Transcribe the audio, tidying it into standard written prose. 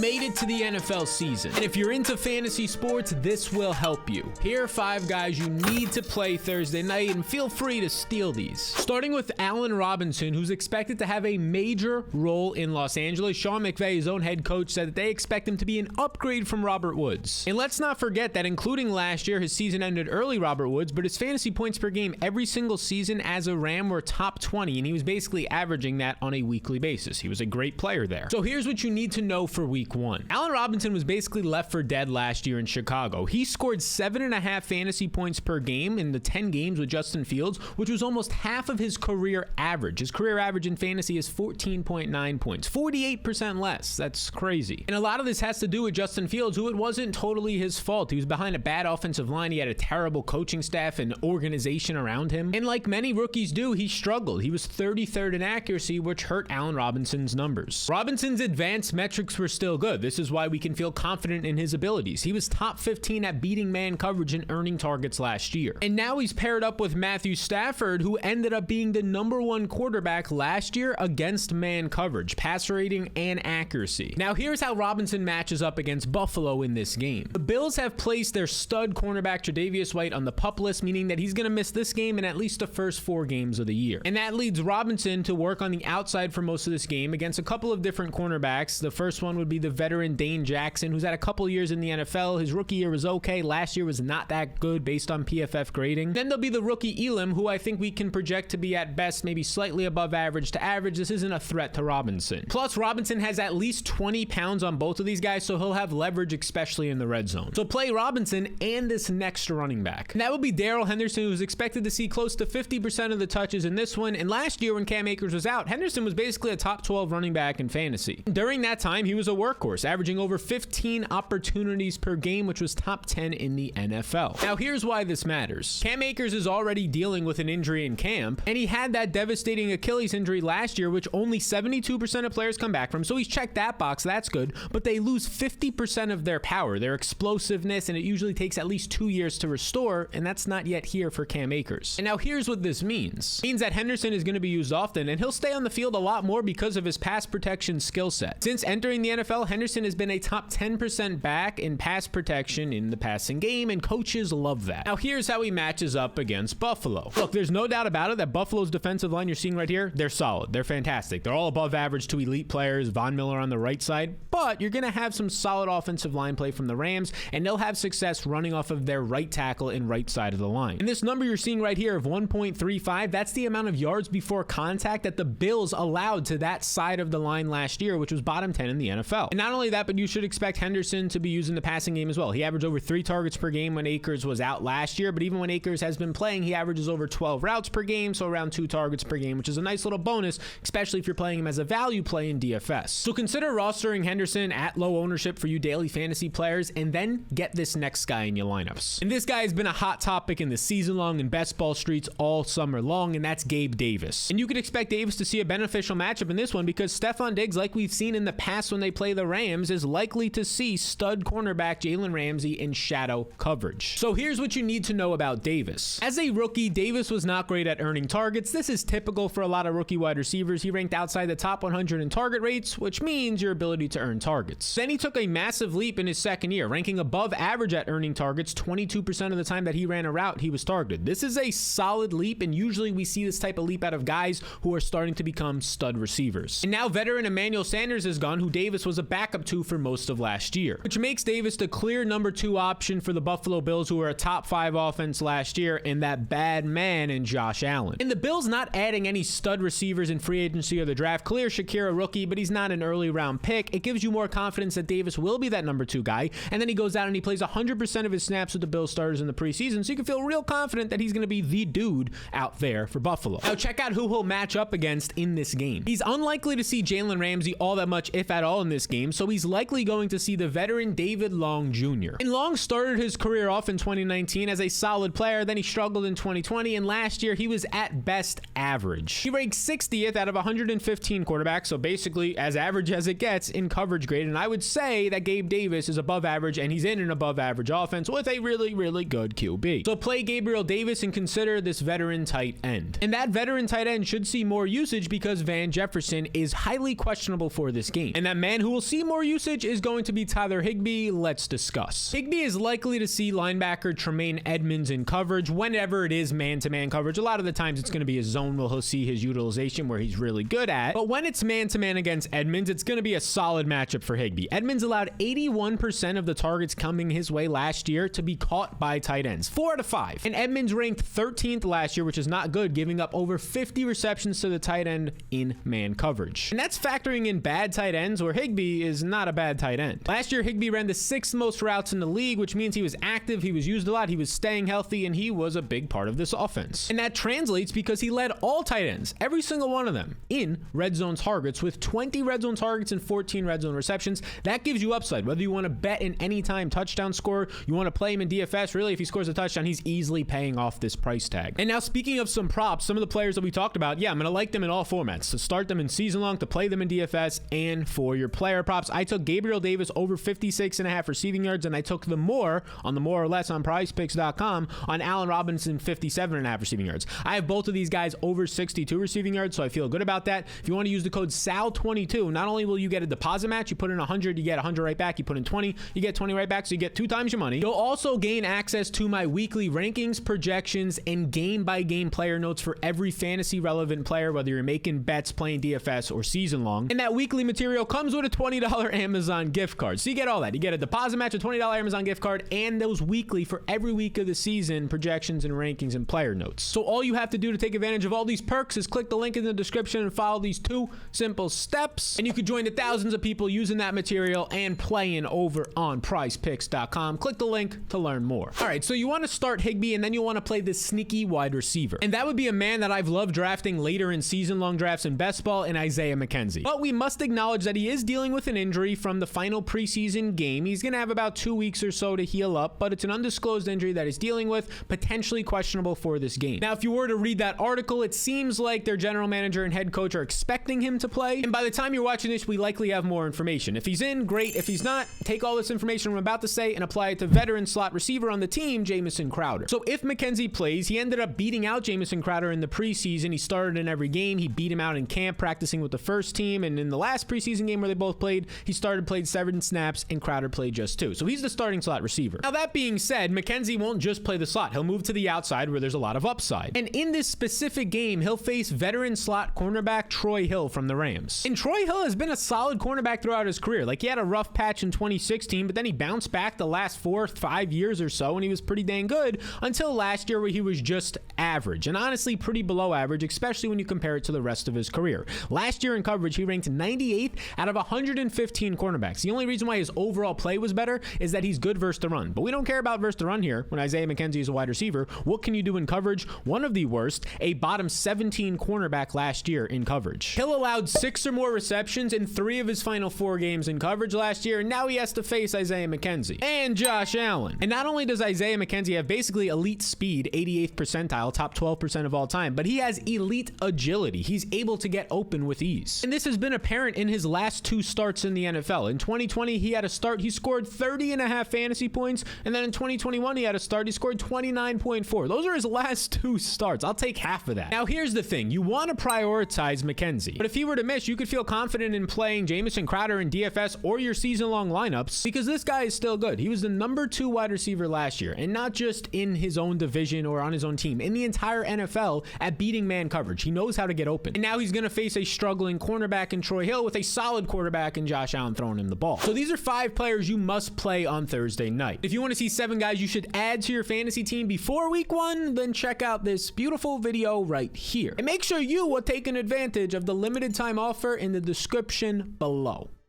made it to the NFL season, and if you're into fantasy sports, this will help you. Here are 5 guys you need to play Thursday night, and feel free to steal these. Starting with Allen Robinson, who's expected to have a major role in Los Angeles. Sean McVay, his own head coach, said that they expect him to be an upgrade from Robert Woods. And let's not forget that including last year, his season ended early, Robert Woods, but his fantasy points per game every single season as a Ram were top 20, and he was basically averaging that on a weekly basis. He was a great player there. So here's what you need to know for week 1. Allen Robinson was basically left for dead last year in Chicago. He scored 7.5 fantasy points per game in the 10 games with Justin Fields, which was almost half of his career average. His career average in fantasy is 14.9 points, 48% less. That's crazy. And a lot of this has to do with Justin Fields, who it wasn't totally his fault. He was behind a bad offensive line. He had a terrible coaching staff and organization around him. And like many rookies do, he struggled. He was 33rd in accuracy, which hurt Allen Robinson's numbers. Robinson's advanced metrics were still good. This is why we can feel confident in his abilities. He was top 15 at beating man coverage and earning targets last year. And now he's paired up with Matthew Stafford, who ended up being the #1 quarterback last year against man coverage, passer rating, and accuracy. Now here's how Robinson matches up against Buffalo in this game. The Bills have placed their stud cornerback Tre'Davious White on the PUP list, meaning that he's going to miss this game and at least the first 4 games of the year. And that leads Robinson to work on the outside for most of this game against a couple of different cornerbacks. The first one would be the veteran Dane Jackson, who's had a couple years in the NFL. His rookie year was okay. Last year was not that good based on PFF grading. Then there'll be the rookie Elam, who I think we can project to be at best maybe slightly above average to average. This isn't a threat to Robinson. Plus, Robinson has at least 20 pounds on both of these guys, so he'll have leverage, especially in the red zone. So play Robinson and this next running back. And that would be Darrell Henderson, who's expected to see close to 50% of the touches in this one. And last year when Cam Akers was out, Henderson was basically a top 12 running back in fantasy. During that time, he was a workhorse, averaging over 15 opportunities per game, which was top 10 in the NFL. Now, here's why this matters. Cam Akers is already dealing with an injury in camp, and he had that devastating Achilles injury last year, which only 72% of players come back from. So he's checked that box. That's good. But they lose 50% of their power, their explosiveness, and it usually takes at least 2 years to restore, and that's not yet here for Cam Akers. And now here's what this means. It means that Henderson is going to be used often, and he'll stay on the field a lot more because of his pass protection skill set. Since entering the NFL, Henderson has been a top 10% back in pass protection in the passing game, and coaches love that. Now here's how he matches up against Buffalo. Look, there's no doubt about it that Buffalo's defensive line you're seeing right here, they're solid. They're fantastic. They're all above average to elite players. Von Miller on the right side, but you're going to have some solid offensive line play from the Rams, and they'll have success running off of their right tackle and right side of the line. And this number you're seeing right here of 1.35, that's the amount of yards before contact that the Bills allowed to that side of the line last year, which was bottom 10 in the NFL. And not only that, but you should expect Henderson to be used in the passing game as well. He averaged over 3 targets per game when Akers was out last year, but even when Akers has been playing, he averages over 12 routes per game, so around 2 targets per game, which is a nice little bonus, especially if you're playing him as a value play in DFS. So consider rostering Henderson at low ownership for you daily fantasy players, and then get this next guy in your lineups. And this guy has been a hot topic in the season long and best ball streets all summer long, and that's Gabe Davis. And you could expect Davis to see a beneficial matchup in this one because Stephon Diggs, like we've seen in the past when they play the Rams, is likely to see stud cornerback Jalen Ramsey in shadow coverage. So here's what you need to know about Davis. As a rookie, Davis was not great at earning targets. This is typical for a lot of rookie wide receivers. He ranked outside the top 100 in target rates, which means your ability to earn targets. Then he took a massive leap in his second year, ranking above average at earning targets. 22% of the time that he ran a route, he was targeted. This is a solid leap, and usually we see this type of leap out of guys who are starting to become stud receivers. And now veteran Emmanuel Sanders is gone, who Davis was a backup to for most of last year, which makes Davis the clear number 2 option for the Buffalo Bills, who were a top 5 offense last year, and that bad man in Josh Allen. And the Bills not adding any stud receivers in free agency or the draft. Clear Shakir a rookie, but he's not an early round pick. It gives you more confidence that Davis will be that number 2 guy, and then he goes out and he plays 100% of his snaps with the Bills starters in the preseason, so you can feel real confident that he's going to be the dude out there for Buffalo. Now check out who he'll match up against in this game. He's unlikely to see Jalen Ramsey all that much, if at all, in this game, so he's likely going to see the veteran David Long Jr. And Long started his career off in 2019 as a solid player, then he struggled in 2020, and last year he was at best average. He ranked 60th out of 115 quarterbacks, so basically as average as it gets in coverage grade, and I would say that Gabe Davis is above average, and he's in an above average offense with a really, really good QB. So play Gabriel Davis and consider this veteran tight end. And that veteran tight end should see more usage because Van Jefferson is highly questionable for this game. And that man who will see see more usage is going to be Tyler Higbee. Let's discuss. Higbee is likely to see linebacker Tremaine Edmonds in coverage whenever it is man-to-man coverage. A lot of the times it's going to be a zone where he'll see his utilization where he's really good at. But when it's man-to-man against Edmonds, it's going to be a solid matchup for Higbee. Edmonds allowed 81% of the targets coming his way last year to be caught by tight ends, 4 out of 5. And Edmonds ranked 13th last year, which is not good, giving up over 50 receptions to the tight end in man coverage. And that's factoring in bad tight ends, where Higbee is not a bad tight end. Last year, Higbee ran the 6th most routes in the league, which means he was active, he was used a lot, he was staying healthy, and he was a big part of this offense. And that translates because he led all tight ends, every single one of them, in red zone targets with 20 red zone targets and 14 red zone receptions. That gives you upside, whether you want to bet an anytime touchdown score, you want to play him in DFS. Really, if he scores a touchdown, he's easily paying off this price tag. And now, speaking of some props, some of the players that we talked about, yeah, I'm going to like them in all formats, to start them in season long, to play them in DFS, and for your player props, I took Gabriel Davis over 56.5 receiving yards, and I took the more or less on PrizePicks.com on Allen Robinson 57.5 receiving yards. I have both of these guys over 62 receiving yards, so I feel good about that. If you want to use the code SAL22, not only will you get a deposit match, you put in 100, you get 100 right back. You put in 20, you get 20 right back, so you get 2 times your money. You'll also gain access to my weekly rankings, projections, and game-by-game player notes for every fantasy relevant player, whether you're making bets, playing DFS, or season long. And that weekly material comes with a $20 Amazon gift card. So you get all that. You get a deposit match, a $20 Amazon gift card, and those weekly for every week of the season, projections and rankings and player notes. So all you have to do to take advantage of all these perks is click the link in the description and follow these 2 simple steps, and you could join the thousands of people using that material and playing over on PrizePicks.com. Click the link to learn more. All right, so you want to start Higbee, and then you want to play this sneaky wide receiver, and that would be a man that I've loved drafting later in season-long drafts in best ball, and Isaiah McKenzie. But we must acknowledge that he is dealing with an injury from the final preseason game. He's going to have about 2 weeks or so to heal up, but it's an undisclosed injury that he's dealing with, potentially questionable for this game. Now, if you were to read that article, it seems like their general manager and head coach are expecting him to play, and by the time you're watching this, we likely have more information. If he's in, great. If he's not, take all this information I'm about to say and apply it to veteran slot receiver on the team, Jamison Crowder. So if McKenzie plays, he ended up beating out Jamison Crowder in the preseason. He started in every game. He beat him out in camp, practicing with the first team, and in the last preseason game where they both played, he played 7 snaps, and Crowder played just 2. So he's the starting slot receiver. Now, that being said, McKenzie won't just play the slot. He'll move to the outside where there's a lot of upside. And in this specific game, he'll face veteran slot cornerback Troy Hill from the Rams. And Troy Hill has been a solid cornerback throughout his career. Like, he had a rough patch in 2016, but then he bounced back the last 4 or 5 years or so, and he was pretty dang good until last year, where he was just average, and honestly pretty below average, especially when you compare it to the rest of his career. Last year in coverage, he ranked 98th out of 115 cornerbacks. The only reason why his overall play was better is that he's good versus the run, but we don't care about versus the run here when Isaiah McKenzie is a wide receiver. What can you do in coverage? One of the worst, a bottom 17 cornerback last year in coverage. Hill allowed 6 or more receptions in 3 of his final 4 games in coverage last year, and now he has to face Isaiah McKenzie and Josh Allen. And not only does Isaiah McKenzie have basically elite speed, 88th percentile, top 12% of all time, but he has elite agility. He's able to get open with ease. And this has been apparent in his last 2 starts in the NFL. In 2020, he had a start, he scored 30.5 fantasy points, and then in 2021, he had a start, he scored 29.4. Those are his last 2 starts. I'll take half of that. Now, here's the thing. You want to prioritize McKenzie, but if he were to miss, you could feel confident in playing Jamison Crowder in DFS or your season-long lineups, because this guy is still good. He was the number 2 wide receiver last year, and not just in his own division or on his own team, in the entire NFL at beating man coverage. He knows how to get open. And now he's going to face a struggling cornerback in Troy Hill with a solid quarterback in Josh Allen throwing him the ball. So these are 5 players you must play on Thursday night. If you want to see 7 guys you should add to your fantasy team before week 1, then check out this beautiful video right here. And make sure you are taking advantage of the limited time offer in the description below.